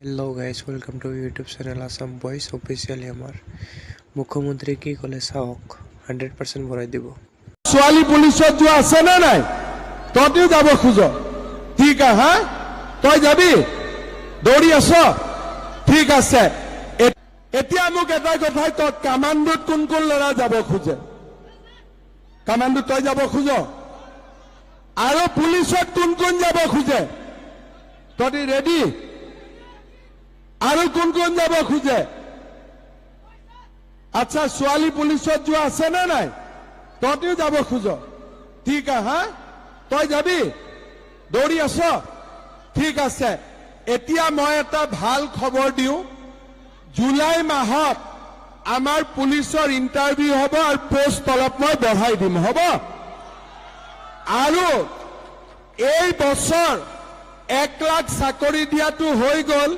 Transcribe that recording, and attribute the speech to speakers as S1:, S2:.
S1: hello guys welcome to YouTube channel Assam boys officially आमार मुख्यमंत्री की कले चाওক 100% भराई দিব
S2: ছোৱালী পুলিচত যোৱা আছে না নাই তইও যাব খোজ ঠিক হা তই যাবি দৌৰি আছ ঠিক আছে এতিয়া মোক এটা কথাই তই কামাণ্ডোত কোন কোন লৰা যাব খোজে কামাণ্ডোত তই যাব খোজ আৰু পুলিচত কোন কোন যাব খোজে তই ৰেডি আৰু কোন কোন যাব খোজে আচ্ছা ছোৱালী পুলিচত যোৱা আছে না নাই তইও যাব খোজ ঠিক হা তই যাবি দৌৰি আছ ঠিক আছে এতিয়া মই এটা ভাল খবৰ দিওঁ জুলাই মাহত আমাৰ পুলিচৰ ইন্টাৰভিউ হ'ব আৰু পোষ্ট অলপ মই বঢ়াই দিম হ'ব আৰু এই বছৰ 1 লাখ চাকৰি দিয়াটো হৈ গ'ল